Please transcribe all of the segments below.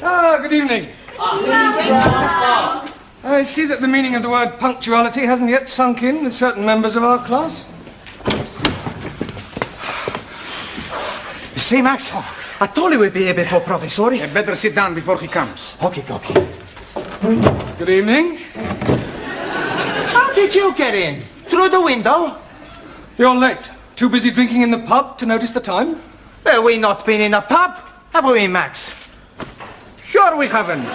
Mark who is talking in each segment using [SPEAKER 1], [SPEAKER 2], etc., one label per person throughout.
[SPEAKER 1] Good evening. I see that the meaning of the word punctuality hasn't yet sunk in with certain members of our class.
[SPEAKER 2] You see, Max, I told you we'd be here before Professor.
[SPEAKER 1] You'd better sit down before he comes.
[SPEAKER 2] Okay.
[SPEAKER 1] Good evening.
[SPEAKER 2] How did you get in? Through the window?
[SPEAKER 1] You're late. Too busy drinking in the pub to notice the time?
[SPEAKER 2] We not been in a pub, have we, Max?
[SPEAKER 1] Sure we haven't.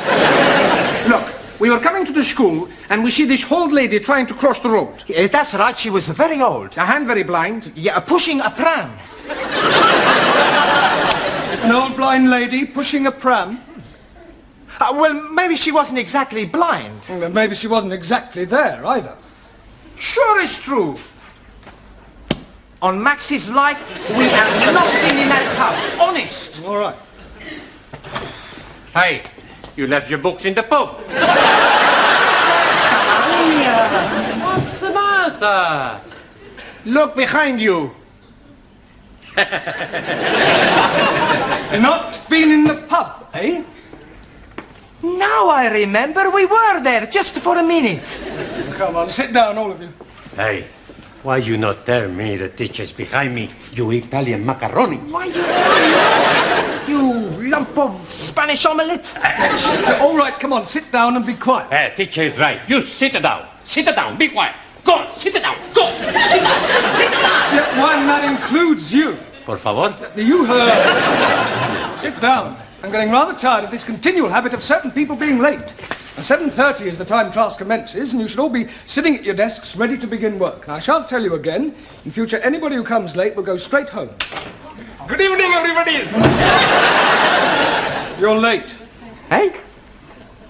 [SPEAKER 1] Look, we were coming to the school and we see this old lady trying to cross the road.
[SPEAKER 2] That's right, she was very old.
[SPEAKER 1] And very blind.
[SPEAKER 2] Yeah, pushing a pram.
[SPEAKER 1] An old blind lady pushing a pram?
[SPEAKER 2] Well, maybe she wasn't exactly blind.
[SPEAKER 1] Well, maybe she wasn't exactly there either.
[SPEAKER 2] Sure it's true. On Max's life, we have not been in that pub. Honest.
[SPEAKER 1] All right.
[SPEAKER 3] Hey, you left your books in the pub. What's the matter?
[SPEAKER 1] Look behind you. Not been in the pub, eh?
[SPEAKER 2] Now I remember we were there just for a minute.
[SPEAKER 1] Come on, sit down, all of you.
[SPEAKER 3] Hey, why you not tell me the teacher's behind me, you Italian macaroni?
[SPEAKER 2] Why you lump of Spanish omelette?
[SPEAKER 1] All right, come on, sit down and be quiet.
[SPEAKER 3] Hey, teacher is right. You sit down. Sit down. Be quiet. Go on, sit down. Go. Sit down. Sit down.
[SPEAKER 1] Yeah, one that includes you.
[SPEAKER 3] Por favor.
[SPEAKER 1] You heard. Sit down. I'm getting rather tired of this continual habit of certain people being late. And 7:30 is the time class commences, and you should all be sitting at your desks ready to begin work. Now, I shan't tell you again. In future, anybody who comes late will go straight home. Good evening, everybody. You're late.
[SPEAKER 4] Hey?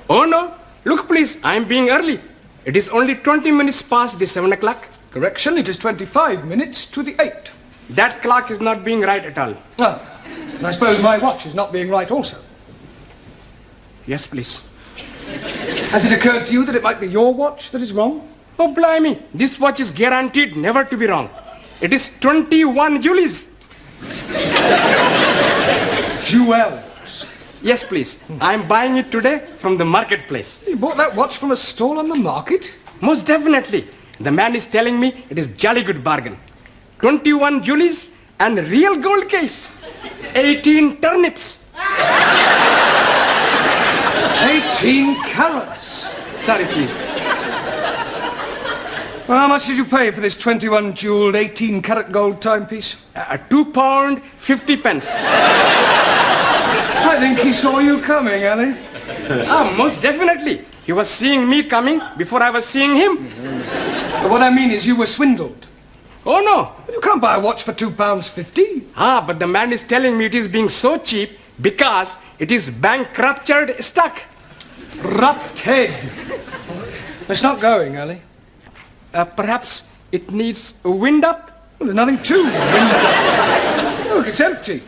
[SPEAKER 4] Oh no, look please, I'm being early. It is only 20 minutes past the 7 o'clock.
[SPEAKER 1] Correction, it is 25 minutes to the 8.
[SPEAKER 4] That clock is not being right at all.
[SPEAKER 1] Ah, and I suppose my watch is not being right also.
[SPEAKER 4] Yes, please.
[SPEAKER 1] Has it occurred to you that it might be your watch that is wrong?
[SPEAKER 4] Oh, blimey, this watch is guaranteed never to be wrong. It is 21 Julies.
[SPEAKER 1] Jewels.
[SPEAKER 4] Yes, please. I'm buying it today from the marketplace.
[SPEAKER 1] You bought that watch from a stall on the market?
[SPEAKER 4] Most definitely. The man is telling me it is jolly good bargain. 21 Julies and real gold case. 18 turnips.
[SPEAKER 1] 18 carats.
[SPEAKER 4] Sorry, please.
[SPEAKER 1] Well, how much did you pay for this 21 jeweled 18 carat gold timepiece?
[SPEAKER 4] £2.50.
[SPEAKER 1] I think he saw you coming, Ali.
[SPEAKER 4] Most definitely. He was seeing me coming before I was seeing him.
[SPEAKER 1] But what I mean is you were swindled.
[SPEAKER 4] Oh no.
[SPEAKER 1] You can't buy a watch for £2.50.
[SPEAKER 4] But the man is telling me it is being so cheap because it is bankrupted stock.
[SPEAKER 1] Rupted. It's not going, Ali.
[SPEAKER 4] Perhaps it needs a wind up?
[SPEAKER 1] Well, there's nothing to it. Look, it's empty.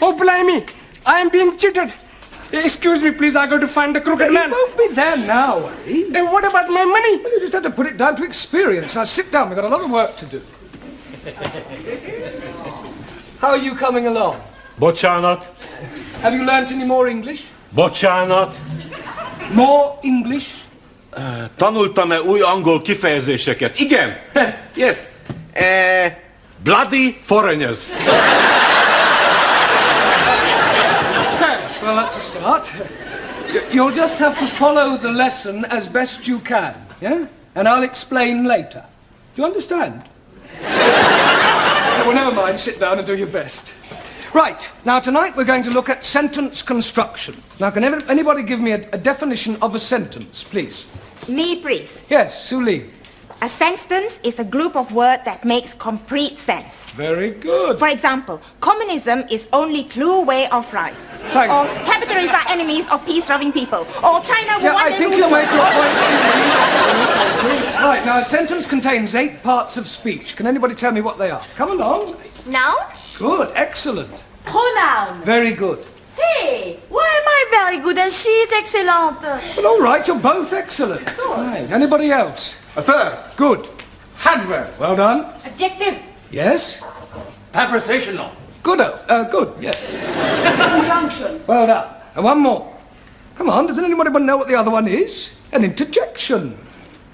[SPEAKER 4] Oh, blimey. I am being cheated. Excuse me, please. I got to find the crooked man.
[SPEAKER 1] It won't be there now, Ali.
[SPEAKER 4] And what about my money?
[SPEAKER 1] Well, you just had to put it down to experience. Now sit down. We've got a lot of work to do. How are you coming along?
[SPEAKER 5] Bocsánat.
[SPEAKER 1] Have you learnt any more English?
[SPEAKER 5] Bocsánat.
[SPEAKER 1] More English?
[SPEAKER 5] Tanultam-e új angol kifejezéseket? Igen. Yes. Bloody foreigners.
[SPEAKER 1] Yes, well, that's a start. You'll just have to follow the lesson as best you can, yeah? And I'll explain later. Do you understand? Well, never mind. Sit down and do your best. Right, now tonight we're going to look at sentence construction. Now, can anybody give me a definition of a sentence, please?
[SPEAKER 6] Me, please.
[SPEAKER 1] Yes, Suli.
[SPEAKER 6] A sentence is a group of words that makes complete sense.
[SPEAKER 1] Very good.
[SPEAKER 6] For example, communism is only true way of life.
[SPEAKER 1] Thank
[SPEAKER 6] Or
[SPEAKER 1] you.
[SPEAKER 6] capitalists are enemies of peace-loving people. Or China will
[SPEAKER 1] Yeah,
[SPEAKER 6] one
[SPEAKER 1] I
[SPEAKER 6] day
[SPEAKER 1] think
[SPEAKER 6] rule
[SPEAKER 1] you
[SPEAKER 6] the
[SPEAKER 1] made your
[SPEAKER 6] world.
[SPEAKER 1] point, Suli. Right, now a sentence contains 8 parts of speech. Can anybody tell me what they are? Come along.
[SPEAKER 7] Noun?
[SPEAKER 1] Good, excellent.
[SPEAKER 7] Pronoun.
[SPEAKER 1] Very good.
[SPEAKER 7] Hey, why am I very good and she is excellent?
[SPEAKER 1] Well, all right, you're both excellent. Right, anybody else?
[SPEAKER 3] A third.
[SPEAKER 1] Good.
[SPEAKER 3] Adverb.
[SPEAKER 1] Well done.
[SPEAKER 7] Adjective.
[SPEAKER 1] Yes?
[SPEAKER 3] Prepositional.
[SPEAKER 1] Good, good, yes.
[SPEAKER 7] Conjunction.
[SPEAKER 1] Well done. And one more. Come on, does anybody know what the other one is? An interjection.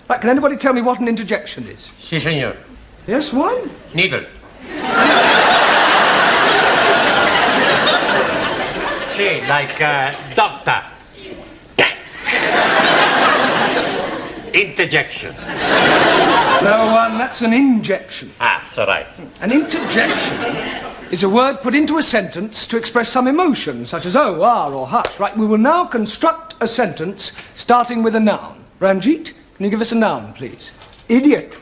[SPEAKER 1] Right, can anybody tell me what an interjection is?
[SPEAKER 3] Si, senor.
[SPEAKER 1] Yes, one?
[SPEAKER 3] Needle. Si, like doctor. Interjection.
[SPEAKER 1] No, one, that's an injection.
[SPEAKER 3] Ah, so right.
[SPEAKER 1] An interjection is a word put into a sentence to express some emotion, such as oh, ah, or hush. Right, we will now construct a sentence starting with a noun. Ranjit, can you give us a noun, please?
[SPEAKER 2] Idiot.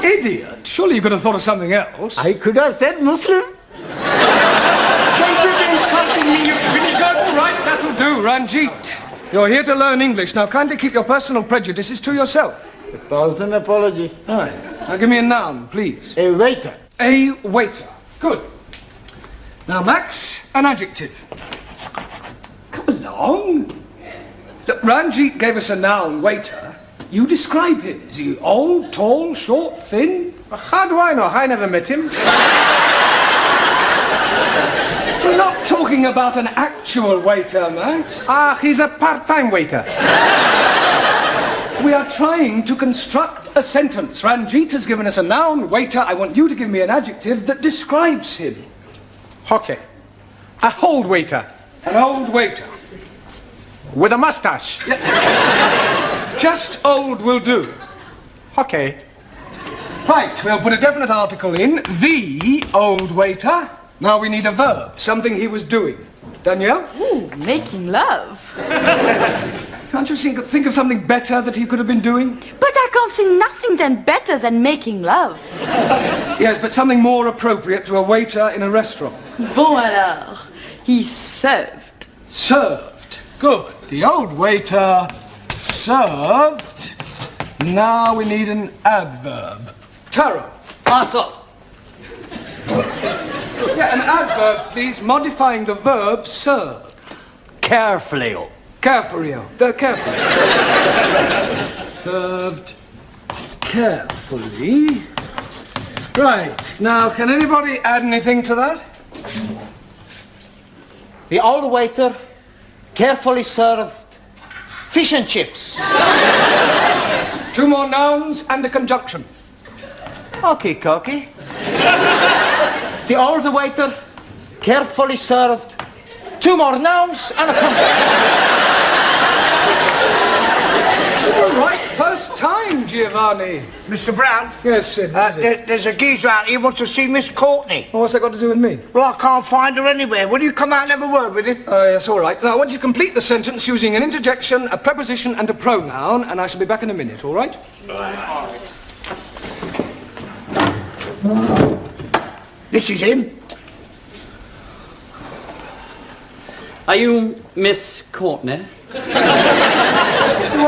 [SPEAKER 1] Idiot? Surely you could have thought of something else.
[SPEAKER 2] I could have said Muslim.
[SPEAKER 1] Don't you be insulting me, you vinegar. All right, that'll do, Ranjit. You're here to learn English. Now kindly keep your personal prejudices to yourself.
[SPEAKER 2] 1,000 apologies.
[SPEAKER 1] All right. Now give me a noun, please.
[SPEAKER 2] A waiter.
[SPEAKER 1] A waiter. Good. Now, Max, an adjective. Come along. Look, Ranjit gave us a noun, waiter. You describe him. Is he old, tall, short, thin?
[SPEAKER 2] How do I know? I never met him.
[SPEAKER 1] We're not talking about an actual waiter, Max.
[SPEAKER 2] Ah, he's a part-time waiter.
[SPEAKER 1] We are trying to construct a sentence. Ranjit has given us a noun, waiter. I want you to give me an adjective that describes him.
[SPEAKER 2] Okay. A old waiter.
[SPEAKER 1] An old waiter.
[SPEAKER 2] With a mustache.
[SPEAKER 1] Just old will do.
[SPEAKER 2] Okay.
[SPEAKER 1] Right, we'll put a definite article in. The old waiter. Now we need a verb, something he was doing. Danielle?
[SPEAKER 7] Ooh, making love.
[SPEAKER 1] Can't you think of something better that he could have been doing?
[SPEAKER 7] But I can't see nothing then better than making love.
[SPEAKER 1] Yes, but something more appropriate to a waiter in a restaurant.
[SPEAKER 7] Bon alors, he served.
[SPEAKER 1] Served. Good. The old waiter served. Now we need an adverb. Taro.
[SPEAKER 3] Also.
[SPEAKER 1] Yeah, an adverb, please, modifying the verb serve.
[SPEAKER 3] Carefully.
[SPEAKER 1] Carefully. Carefully. Served carefully. Right. Now, can anybody add anything to that?
[SPEAKER 2] The old waiter carefully served fish and chips.
[SPEAKER 1] Two more nouns and a conjunction.
[SPEAKER 2] Okay, Cokie. The old waiter carefully served two more nouns and a conjunction.
[SPEAKER 1] All right, first time, Giovanni.
[SPEAKER 8] Mr. Brown,
[SPEAKER 1] Yes, Sid. What is it?
[SPEAKER 8] there's a geezer out here who wants to see Miss Courtney.
[SPEAKER 1] Oh, what's that got to do with me?
[SPEAKER 8] Well, I can't find her anywhere. Will you come out and have a word with him?
[SPEAKER 1] Oh, yes, all right. Now, I want you to complete the sentence using an interjection, a preposition, and a pronoun, and I shall be back in a minute, all right?
[SPEAKER 8] This is him.
[SPEAKER 9] Are you Miss Courtney?
[SPEAKER 1] Do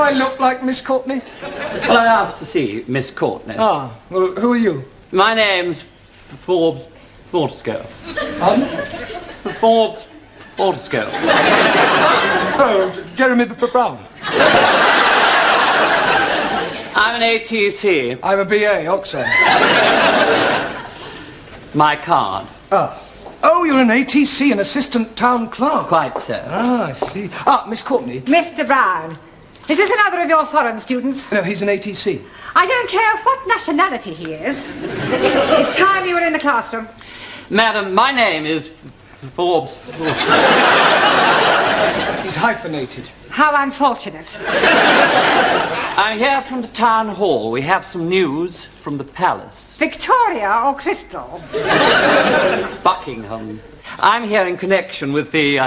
[SPEAKER 1] I look like Miss Courtney?
[SPEAKER 9] Well, I asked to see Miss Courtney.
[SPEAKER 1] Ah, well, who are you?
[SPEAKER 9] My name's Forbes Fortescue.
[SPEAKER 1] Pardon?
[SPEAKER 9] Forbes Fortescue.
[SPEAKER 1] Oh, Jeremy Brown.
[SPEAKER 9] I'm an ATC.
[SPEAKER 1] I'm a BA, Oxford.
[SPEAKER 9] My card.
[SPEAKER 1] Ah. Oh, you're an ATC, an assistant town clerk.
[SPEAKER 9] Quite so.
[SPEAKER 1] Ah, I see. Ah, Miss Courtney.
[SPEAKER 10] Mr. Brown, is this another of your foreign students?
[SPEAKER 1] No, he's an ATC.
[SPEAKER 10] I don't care what nationality he is. It's time you were in the classroom.
[SPEAKER 9] Madam, my name is Forbes.
[SPEAKER 1] He's hyphenated.
[SPEAKER 10] How unfortunate.
[SPEAKER 9] I'm here from the town hall. We have some news from the palace.
[SPEAKER 10] Victoria or Crystal?
[SPEAKER 9] Buckingham. I'm here in connection with the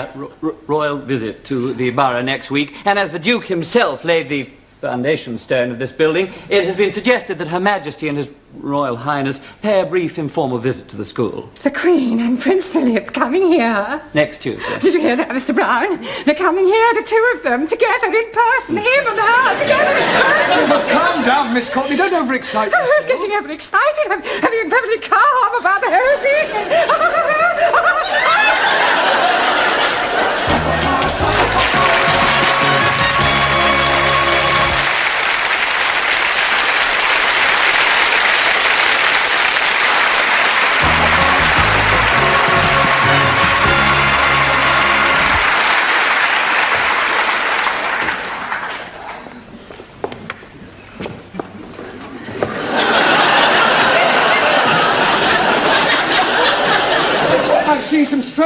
[SPEAKER 9] royal visit to the borough next week, and as the Duke himself laid the foundation stone of this building, it has been suggested that Her Majesty and His Royal Highness pay a brief informal visit to the school.
[SPEAKER 10] The Queen and Prince Philip coming here.
[SPEAKER 9] Next Tuesday.
[SPEAKER 10] Did you hear that, Mr. Brown? They're coming here, the two of them, together in person, him and her, together in person.
[SPEAKER 1] But calm down, Miss Courtney. Don't overexcite
[SPEAKER 10] I was
[SPEAKER 1] yourself.
[SPEAKER 10] getting overexcited. I'm being perfectly calm about the whole thing.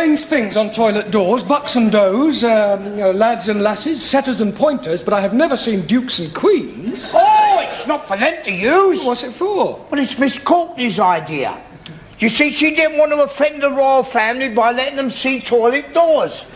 [SPEAKER 1] strange things on toilet doors, bucks and does, lads and lasses, setters and pointers, but I have never seen dukes and queens.
[SPEAKER 8] Oh, it's not for them to use.
[SPEAKER 1] What's it for?
[SPEAKER 8] Well, it's Miss Courtney's idea. You see, she didn't want to offend the royal family by letting them see toilet doors.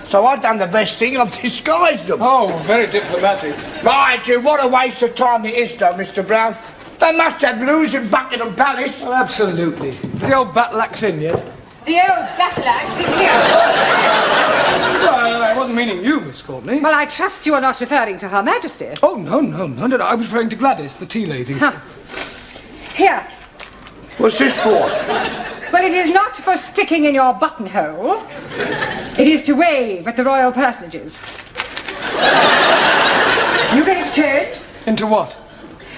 [SPEAKER 8] So I've done the best thing, I've disguised them.
[SPEAKER 1] Oh, very diplomatic.
[SPEAKER 8] Mind you, what a waste of time it is, though, Mr. Brown. They must have blues in Buckingham Palace.
[SPEAKER 1] Oh, absolutely. Is the old batlax in yet?
[SPEAKER 10] The old batlax is here.
[SPEAKER 1] Well, I wasn't meaning you, Miss Courtney.
[SPEAKER 10] Well, I trust you are not referring to Her Majesty.
[SPEAKER 1] Oh, no. I was referring to Gladys, the tea lady.
[SPEAKER 10] Huh. Here.
[SPEAKER 8] What's this for?
[SPEAKER 10] Well, it is not for sticking in your buttonhole. It is to wave at the royal personages. You get it changed?
[SPEAKER 1] Into what?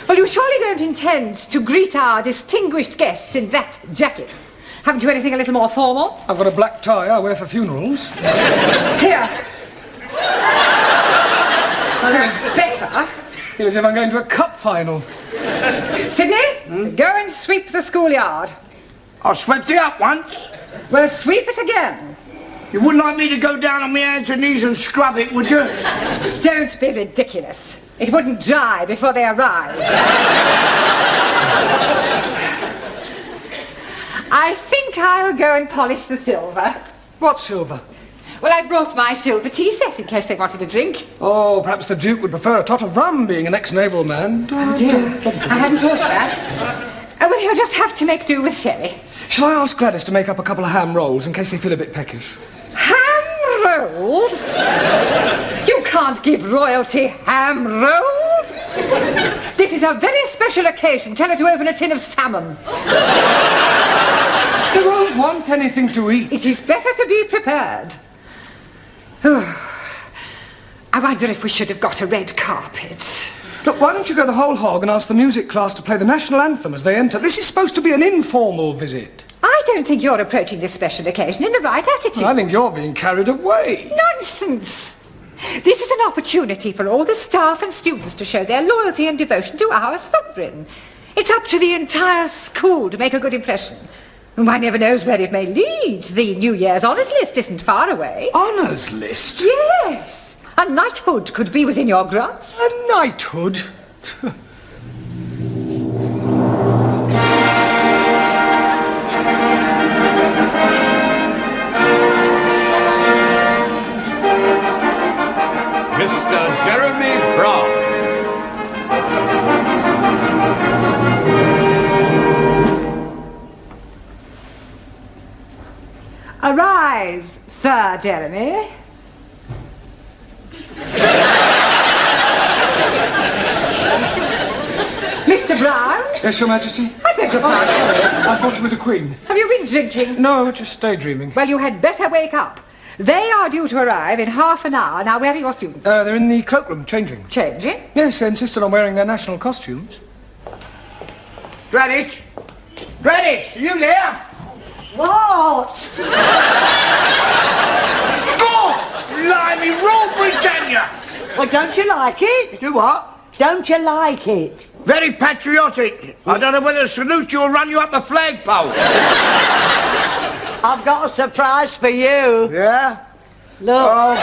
[SPEAKER 10] Well, you surely don't intend to greet our distinguished guests in that jacket. Haven't you anything a little more formal?
[SPEAKER 1] I've got a black tie I wear for funerals.
[SPEAKER 10] Here. Well, that's better.
[SPEAKER 1] Feel as if I'm going to a cup final.
[SPEAKER 10] Sydney, go and sweep the schoolyard.
[SPEAKER 8] I swept it up once.
[SPEAKER 10] Well, sweep it again.
[SPEAKER 8] You wouldn't like me to go down on my hands and knees and scrub it, would you?
[SPEAKER 10] Don't be ridiculous. It wouldn't dry before they arrived. I think I'll go and polish the silver.
[SPEAKER 1] What silver?
[SPEAKER 10] Well, I brought my silver tea set in case they wanted a drink.
[SPEAKER 1] Oh, perhaps the Duke would prefer a tot of rum, being an ex-naval man.
[SPEAKER 10] Oh, dear. I hadn't thought of that. Oh, well, he'll just have to make do with sherry.
[SPEAKER 1] Shall I ask Gladys to make up a couple of ham rolls in case they feel a bit peckish?
[SPEAKER 10] Ham rolls? You can't give royalty ham rolls. This is a very special occasion. Tell her to open a tin of salmon.
[SPEAKER 1] They won't want anything to eat.
[SPEAKER 10] It is better to be prepared. I wonder if we should have got a red carpet.
[SPEAKER 1] Look, why don't you go the whole hog and ask the music class to play the national anthem as they enter? This is supposed to be an informal visit.
[SPEAKER 10] I don't think you're approaching this special occasion in the right attitude.
[SPEAKER 1] I think you're being carried away.
[SPEAKER 10] Nonsense! This is an opportunity for all the staff and students to show their loyalty and devotion to our sovereign. It's up to the entire school to make a good impression. One never knows where it may lead. The New Year's honours list isn't far away.
[SPEAKER 1] Honours list?
[SPEAKER 10] Yes. A knighthood could be within your grasp.
[SPEAKER 1] A knighthood?
[SPEAKER 5] Mr. Jeremy Brown.
[SPEAKER 10] Arise, Sir Jeremy. Mr. Brown?
[SPEAKER 1] Yes, Your Majesty?
[SPEAKER 10] I beg your pardon.
[SPEAKER 1] I thought you were the Queen.
[SPEAKER 10] Have you been drinking?
[SPEAKER 1] No, just daydreaming.
[SPEAKER 10] Well, you had better wake up. They are due to arrive in half an hour. Now, where are your students?
[SPEAKER 1] They're in the cloakroom, changing.
[SPEAKER 10] Changing?
[SPEAKER 1] Yes, they insisted on wearing their national costumes.
[SPEAKER 8] Gladys? Gladys, are you there?
[SPEAKER 7] What?
[SPEAKER 8] God! Blimey, Rule Britannia!
[SPEAKER 7] Well, don't you like it?
[SPEAKER 8] Do what?
[SPEAKER 7] Don't you like it?
[SPEAKER 8] Very patriotic. I don't know whether to salute you or run you up a flagpole.
[SPEAKER 7] I've got a surprise for you.
[SPEAKER 8] Yeah?
[SPEAKER 7] Look.
[SPEAKER 8] Oh,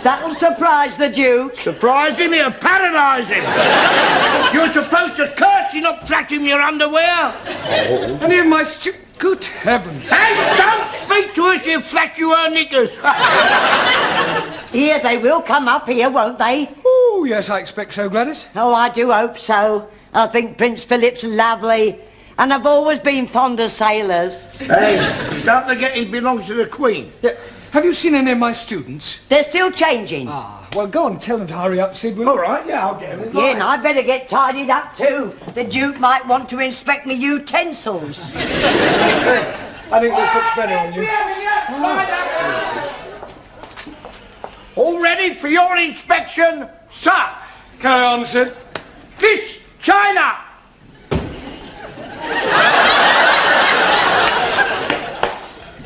[SPEAKER 7] That'll surprise the Duke.
[SPEAKER 8] surprised him, he'll paralyse him. You're supposed to curtsy, not flash him your underwear.
[SPEAKER 1] Any of my Good heavens.
[SPEAKER 8] Hey, don't speak to us, you flash you her knickers.
[SPEAKER 7] Here, they will come up here, won't they?
[SPEAKER 1] Oh, yes, I expect so, Gladys.
[SPEAKER 7] Oh, I do hope so. I think Prince Philip's lovely. And I've always been fond of sailors.
[SPEAKER 8] Hey, don't forget he belongs to the Queen.
[SPEAKER 1] Yeah. Have you seen any of my students?
[SPEAKER 7] They're still changing.
[SPEAKER 1] Ah, well, go on, tell them to hurry up, Sid, will you?
[SPEAKER 8] All right, yeah, I'll get him.
[SPEAKER 7] Yeah, and I'd better get tidied up too. The Duke might want to inspect me utensils.
[SPEAKER 1] I think this looks better on you.
[SPEAKER 8] All ready for your inspection, sir.
[SPEAKER 1] Carry on, Sid.
[SPEAKER 8] This China.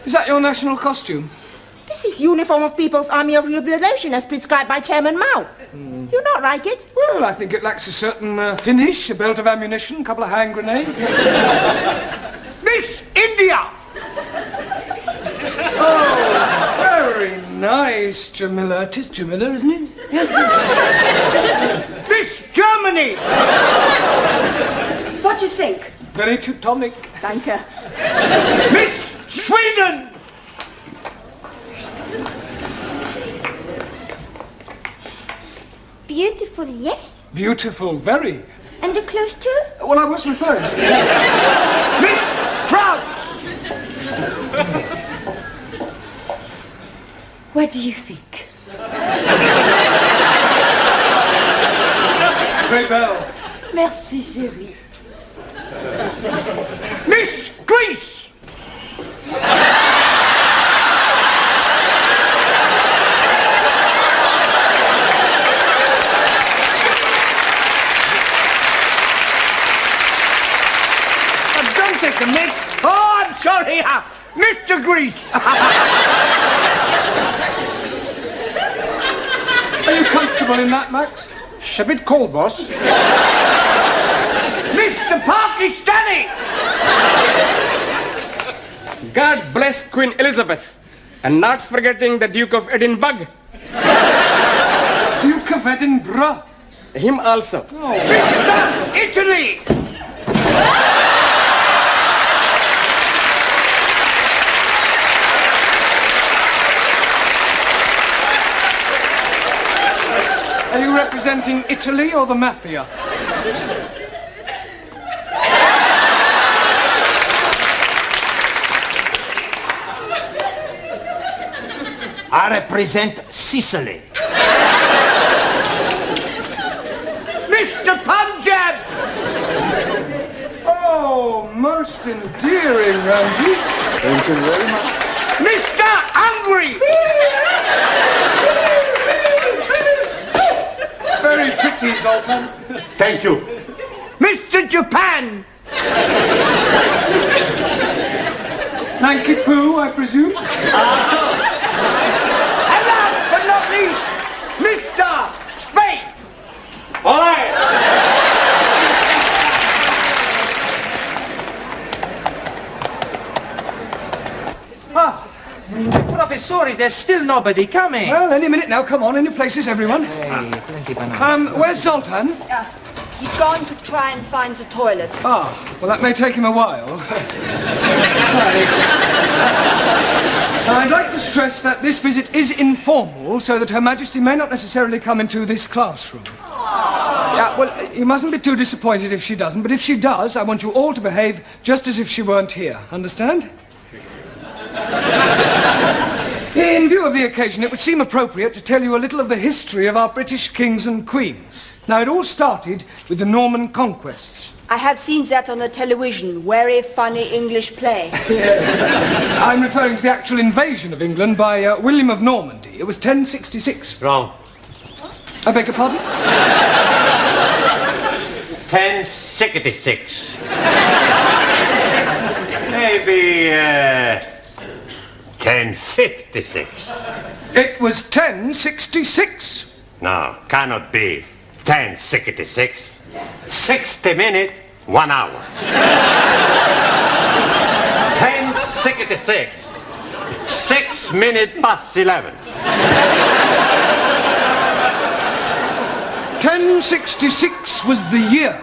[SPEAKER 1] Is that your national costume?
[SPEAKER 6] This is uniform of People's Army of Liberation as prescribed by Chairman Mao. You not like it?
[SPEAKER 1] Well, I think it lacks a certain finish, a belt of ammunition, a couple of hand grenades.
[SPEAKER 8] Miss India!
[SPEAKER 1] Very nice, Jamila. 'Tis Jamila, isn't it?
[SPEAKER 8] Miss Germany!
[SPEAKER 6] What do you think?
[SPEAKER 1] Very Teutonic.
[SPEAKER 6] Danke.
[SPEAKER 8] Miss Sweden!
[SPEAKER 6] Beautiful, yes.
[SPEAKER 1] Beautiful, very.
[SPEAKER 6] And the clothes too?
[SPEAKER 1] Well, I was referring to...
[SPEAKER 8] Miss France!
[SPEAKER 6] What do you think?
[SPEAKER 1] Très belle.
[SPEAKER 6] Merci, chérie.
[SPEAKER 8] Miss Greece! Don't take the mic. Oh, I'm sorry. Mr. Greece.
[SPEAKER 1] Are you comfortable in that, Max?
[SPEAKER 4] It's a bit cold, boss.
[SPEAKER 8] Mr. Pakistani.
[SPEAKER 4] God bless Queen Elizabeth. And not forgetting the Duke of Edinburgh.
[SPEAKER 1] Duke of Edinburgh.
[SPEAKER 4] Him also.
[SPEAKER 8] Mr. Italy.
[SPEAKER 1] Are you representing Italy or the mafia?
[SPEAKER 2] I represent Sicily.
[SPEAKER 8] Mr. Punjab.
[SPEAKER 1] Oh, most endearing, Ramsey. Thank you very much.
[SPEAKER 8] Mr. Hungary.
[SPEAKER 1] Very pretty, Zoltan.
[SPEAKER 5] Thank you.
[SPEAKER 8] Mr. Japan.
[SPEAKER 1] Nanky Poo, I presume?
[SPEAKER 8] And last but not least, Mr. Spain.
[SPEAKER 5] All right.
[SPEAKER 2] Professori, there's still nobody coming.
[SPEAKER 1] Well, any minute now. Come on, in your places, everyone.
[SPEAKER 2] Hey, plenty banana.
[SPEAKER 1] Where's Zoltan?
[SPEAKER 6] He's gone to try and find the toilet.
[SPEAKER 1] Ah, well, that may take him a while. I'd like to stress that this visit is informal, so that Her Majesty may not necessarily come into this classroom. Yeah, well, you mustn't be too disappointed if she doesn't, but if she does, I want you all to behave just as if she weren't here. Understand? In view of the occasion, it would seem appropriate to tell you a little of the history of our British kings and queens. Now, it all started with the Norman conquests.
[SPEAKER 6] I have seen that on the television. Very funny English play.
[SPEAKER 1] I'm referring to the actual invasion of England by William of Normandy. It was 1066.
[SPEAKER 3] Wrong.
[SPEAKER 1] I beg your pardon?
[SPEAKER 3] 1066. Maybe, 1056.
[SPEAKER 1] It was 1066.
[SPEAKER 3] No, cannot be 1066. 60 minutes, 1 hour. 1066. 6 minutes past 11.
[SPEAKER 1] 1066 was the year.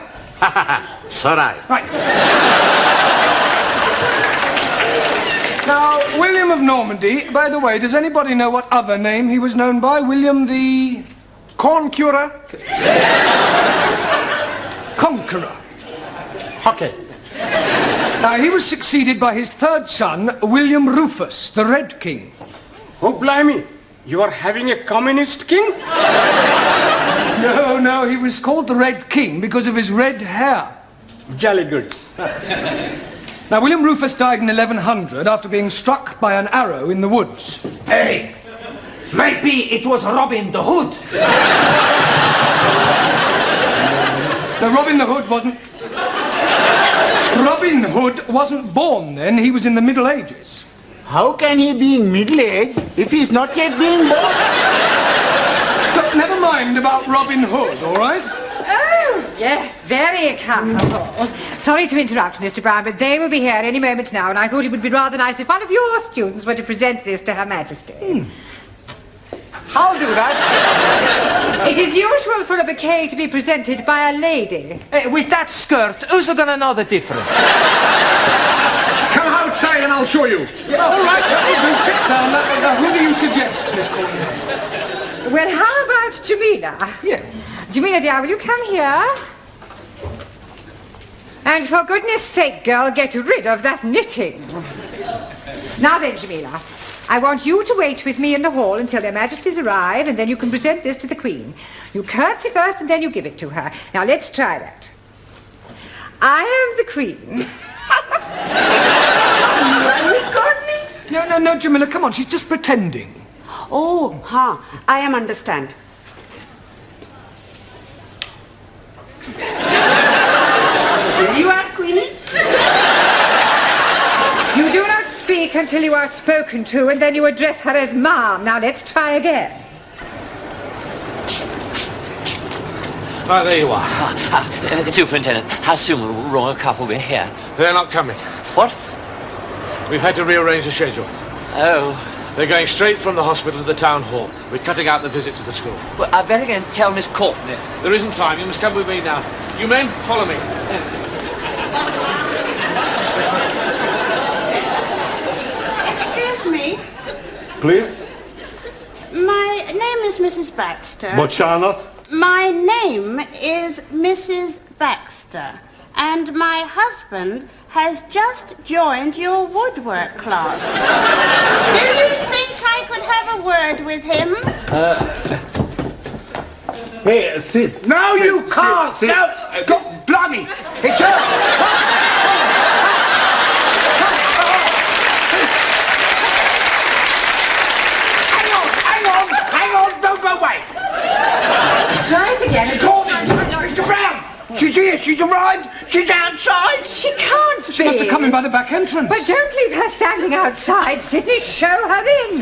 [SPEAKER 3] So right.
[SPEAKER 1] Right. Now, William of Normandy, by the way, does anybody know what other name he was known by? William the...
[SPEAKER 4] Conqueror.
[SPEAKER 1] Conqueror.
[SPEAKER 4] Okay.
[SPEAKER 1] Now, he was succeeded by his third son, William Rufus, the Red King.
[SPEAKER 4] Oh, blimey. You are having a communist king?
[SPEAKER 1] No, he was called the Red King because of his red hair.
[SPEAKER 4] Jolly good.
[SPEAKER 1] Now, William Rufus died in 1100 after being struck by an arrow in the woods.
[SPEAKER 2] Hey, maybe it was Robin the Hood.
[SPEAKER 1] No, Robin Hood wasn't born then. He was in the Middle Ages.
[SPEAKER 8] How can he be in middle age if he's not yet being born?
[SPEAKER 1] Never mind about Robin Hood, all right?
[SPEAKER 6] Oh,
[SPEAKER 10] Yes, very comfortable. Sorry to interrupt, Mr. Brown, but they will be here any moment now, and I thought it would be rather nice if one of your students were to present this to Her Majesty.
[SPEAKER 2] I'll do that.
[SPEAKER 10] It is usual for a bouquet to be presented by a lady.
[SPEAKER 2] With that skirt, who's gonna know the difference?
[SPEAKER 1] Come outside and I'll show you. All right, do sit down. Now, who do you suggest, Miss Courtney?
[SPEAKER 10] Well, how about Jamila?
[SPEAKER 1] Yes.
[SPEAKER 10] Jamila, dear, will you come here? And for goodness sake, girl, get rid of that knitting. Now then, Jamila, I want you to wait with me in the hall until their majesties arrive, and then you can present this to the Queen. You curtsy first, and then you give it to her. Now, let's try that. I am the Queen.
[SPEAKER 6] Miss Courtney?
[SPEAKER 1] No, Jamila, come on, she's just pretending.
[SPEAKER 11] Oh, I am understand. You are Queenie?
[SPEAKER 10] You do not speak until you are spoken to, and then you address her as Ma'am. Now, let's try again.
[SPEAKER 12] Right, there you are.
[SPEAKER 9] Superintendent, how soon will the royal couple be here?
[SPEAKER 12] They're not coming.
[SPEAKER 9] What?
[SPEAKER 12] We've had to rearrange the schedule.
[SPEAKER 9] Oh.
[SPEAKER 12] They're going straight from the hospital to the town hall. We're cutting out the visit to the school.
[SPEAKER 9] Well, I better go and tell Miss Courtney.
[SPEAKER 12] There isn't time. You must come with me now. You men, follow me.
[SPEAKER 11] Excuse me.
[SPEAKER 5] Please?
[SPEAKER 11] My name is Mrs. Baxter.
[SPEAKER 5] But Charlotte?
[SPEAKER 11] My name is Mrs. Baxter. And my husband has just joined your woodwork class. Do you think I could have a word with him?
[SPEAKER 5] Hey, sit.
[SPEAKER 8] No,
[SPEAKER 5] Sit,
[SPEAKER 8] you can't.
[SPEAKER 5] sit.
[SPEAKER 8] No, God, blimey. It's her. Hang on, don't go away.
[SPEAKER 10] Try it again.
[SPEAKER 8] Mr. Brown, she's here, she's arrived, she's outside.
[SPEAKER 10] She can't be.
[SPEAKER 1] She must have come in by the back entrance.
[SPEAKER 10] But don't leave her standing outside, Sidney. Show her in.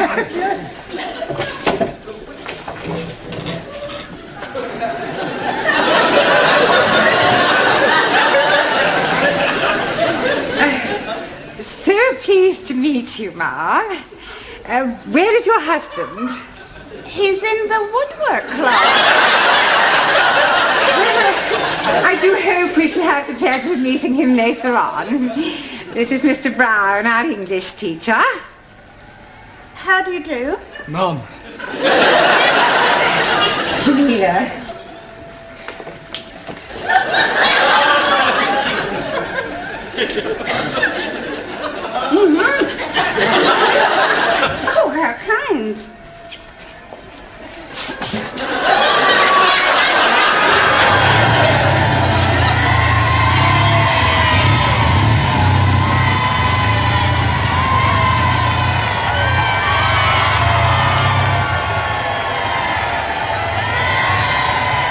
[SPEAKER 10] So pleased to meet you, Ma. Where is your husband?
[SPEAKER 11] He's in the woodwork class.
[SPEAKER 10] I do hope we shall have the pleasure of meeting him later on. This is Mr. Brown, our English teacher.
[SPEAKER 11] How do you do?
[SPEAKER 1] Mum.
[SPEAKER 10] Jamila.
[SPEAKER 11] Oh, how kind.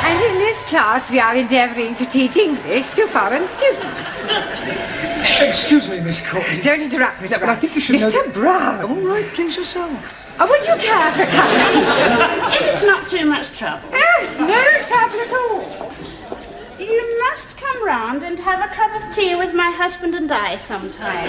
[SPEAKER 10] And in this class we are endeavouring to teach English to foreign students.
[SPEAKER 1] Excuse me, Miss Courtney.
[SPEAKER 10] Don't interrupt, Mr.
[SPEAKER 1] Yeah, but I think you should
[SPEAKER 10] Mr.
[SPEAKER 1] know...
[SPEAKER 10] Brown.
[SPEAKER 1] All right, please yourself.
[SPEAKER 10] Would you care for a cup of tea?
[SPEAKER 11] It's not too much trouble.
[SPEAKER 10] Oh, it's no trouble at all.
[SPEAKER 11] You must come round and have a cup of tea with my husband and I sometime.